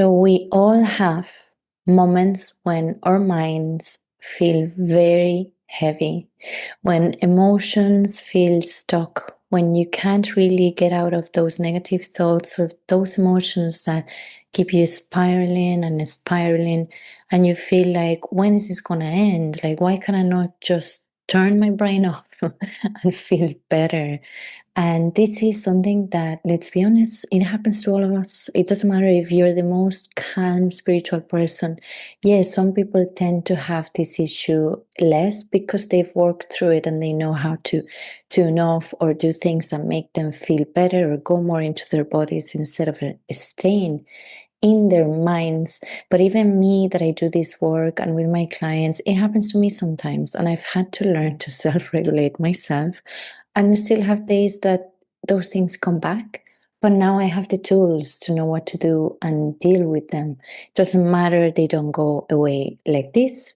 So we all have moments when our minds feel very heavy, when emotions feel stuck, when you can't really get out of those negative thoughts or those emotions that keep you spiraling and spiraling, and you feel like, when is this going to end? Like, why can I not just turn my brain off and feel better? And this is something that, let's be honest, it happens to all of us. It doesn't matter if you're the most calm spiritual person. Yes, some people tend to have this issue less because they've worked through it and they know how to tune off or do things that make them feel better or go more into their bodies instead of staying in their minds. But even me, that I do this work and with my clients, it happens to me sometimes. And I've had to learn to self-regulate myself. And I still have days that those things come back. But now I have the tools to know what to do and deal with them. Doesn't matter, they don't go away like this.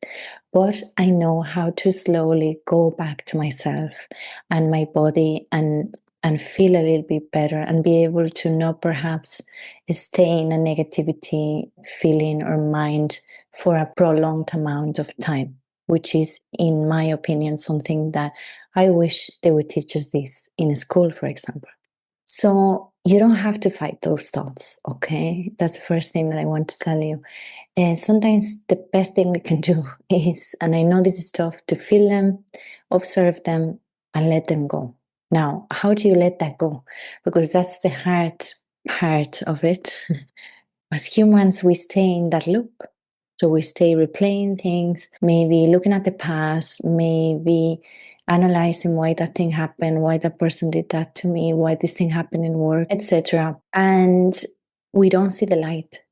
But I know how to slowly go back to myself and my body and feel a little bit better and be able to not perhaps stay in a negativity feeling or mind for a prolonged amount of time, which is, in my opinion, something that I wish they would teach us this in school, for example. So you don't have to fight those thoughts, okay? That's the first thing that I want to tell you. And sometimes the best thing we can do is, and I know this is tough, to feel them, observe them, and let them go. Now, how do you let that go? Because that's the hard part of it. As humans, we stay in that loop. So we stay replaying things, maybe looking at the past, maybe analyzing why that thing happened, why that person did that to me, why this thing happened in work, etc. And we don't see the light.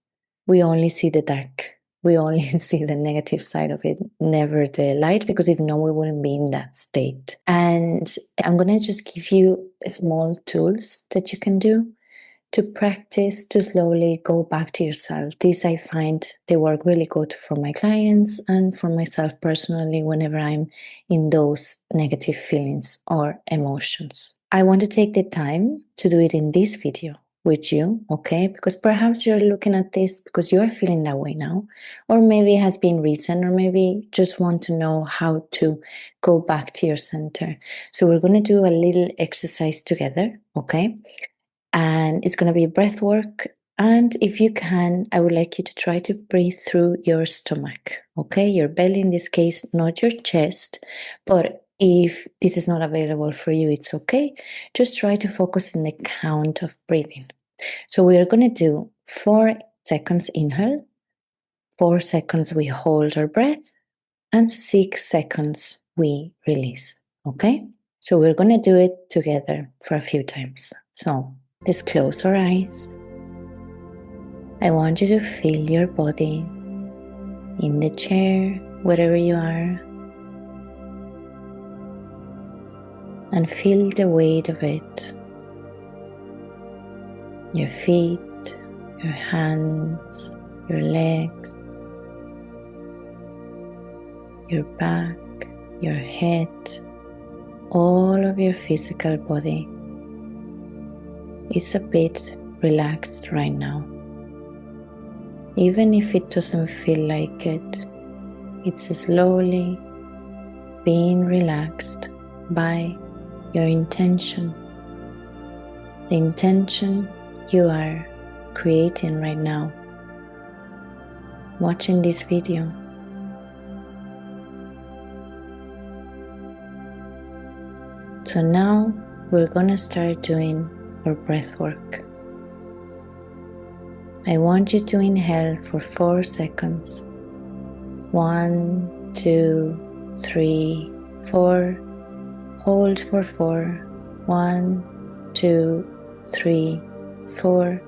We only see the dark. We only see the negative side of it, never the light, because if not, we wouldn't be in that state. And I'm going to just give you small tools that you can do to practice to slowly go back to yourself. These I find they work really good for my clients and for myself personally whenever I'm in those negative feelings or emotions. I want to take the time to do it in this video with you, okay? Because perhaps you're looking at this because you are feeling that way now, or maybe it has been recent, or maybe just want to know how to go back to your center. So we're going to do a little exercise together, okay? And it's going to be breath work. And if you can, I would like you to try to breathe through your stomach, okay? Your belly in this case, not your chest. But if this is not available for you, it's okay. Just try to focus in the count of breathing. So we are going to do 4 seconds inhale, 4 seconds we hold our breath, and 6 seconds we release, okay? So we're going to do it together for a few times. So let's close our eyes. I want you to feel your body in the chair, wherever you are, and feel the weight of it. Your feet, your hands, your legs, your back, your head, all of your physical body is a bit relaxed right now. Even if it doesn't feel like it, it's slowly being relaxed by your intention. The intention you are creating right now, watching this video. So now we're gonna start doing our breath work. I want you to inhale for 4 seconds. 1, 2, 3, 4. Hold for 4. 1, 2, 3, 4.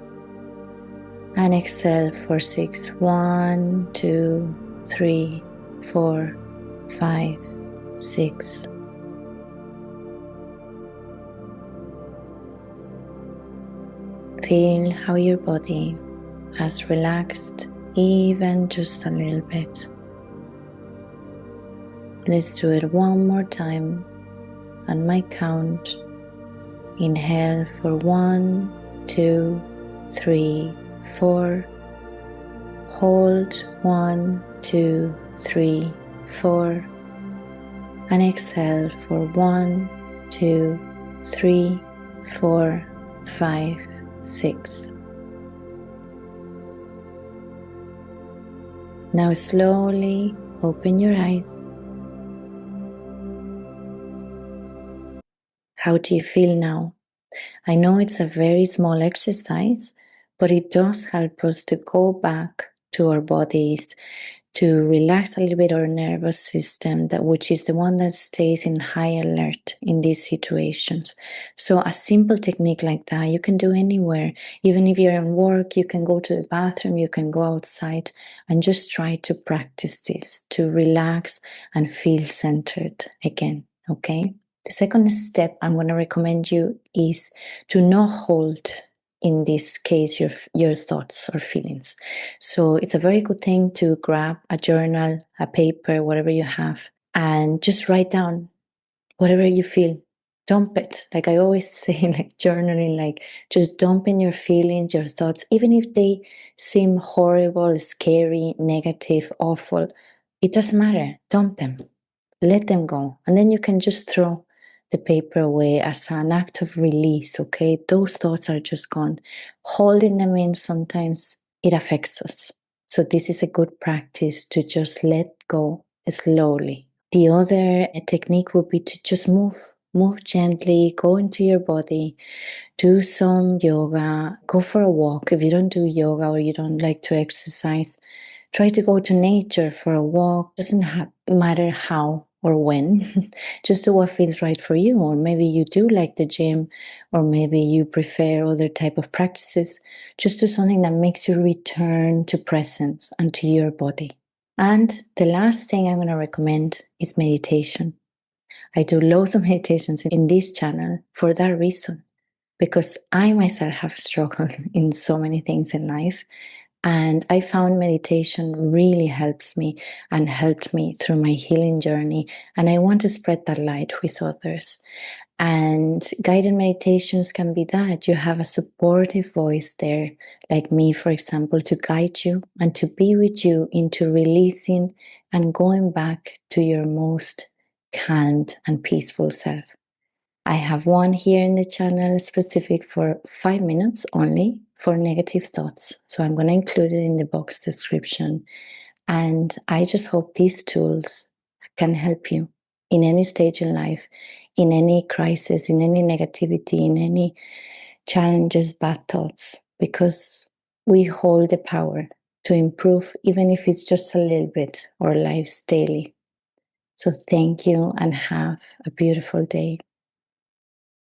And exhale for 6. 1, 2, 3, 4, 5, 6. Feel how your body has relaxed even just a little bit. Let's do it one more time on my count. Inhale for 1, 2, 3, 4. Hold 1, 2, 3, 4, and exhale for 1, 2, 3, 4, 5, 6. Now slowly open your eyes. How do you feel now? I know it's a very small exercise, but it does help us to go back to our bodies, to relax a little bit our nervous system, which is the one that stays in high alert in these situations. So a simple technique like that you can do anywhere. Even if you're in work, you can go to the bathroom, you can go outside and just try to practice this to relax and feel centered again. Okay? The second step I'm going to recommend you is to not hold, in this case, your thoughts or feelings. So it's a very good thing to grab a journal, a paper, whatever you have, and just write down whatever you feel. Dump it. Like I always say, like journaling, like just dumping your feelings, your thoughts, even if they seem horrible, scary, negative, awful. It doesn't matter. Dump them. Let them go. And then you can just throw the paper away as an act of release, okay? Those thoughts are just gone. Holding them in sometimes it affects us. So this is a good practice to just let go slowly. The other technique would be to just move gently, go into your body, do some yoga, go for a walk. If you don't do yoga or you don't like to exercise, try to go to nature for a walk. Doesn't matter how or when, just do what feels right for you. Or maybe you do like the gym, or maybe you prefer other type of practices. Just do something that makes you return to presence and to your body. And the last thing I'm going to recommend is meditation. I do loads of meditations in this channel for that reason, because I myself have struggled in so many things in life. And I found meditation really helps me and helped me through my healing journey. And I want to spread that light with others. And guided meditations can be that. You have a supportive voice there, like me, for example, to guide you and to be with you into releasing and going back to your most calmed and peaceful self. I have one here in the channel specific for 5 minutes only for negative thoughts. So I'm going to include it in the box description. And I just hope these tools can help you in any stage in life, in any crisis, in any negativity, in any challenges, bad thoughts, because we hold the power to improve, even if it's just a little bit, our lives daily. So thank you and have a beautiful day.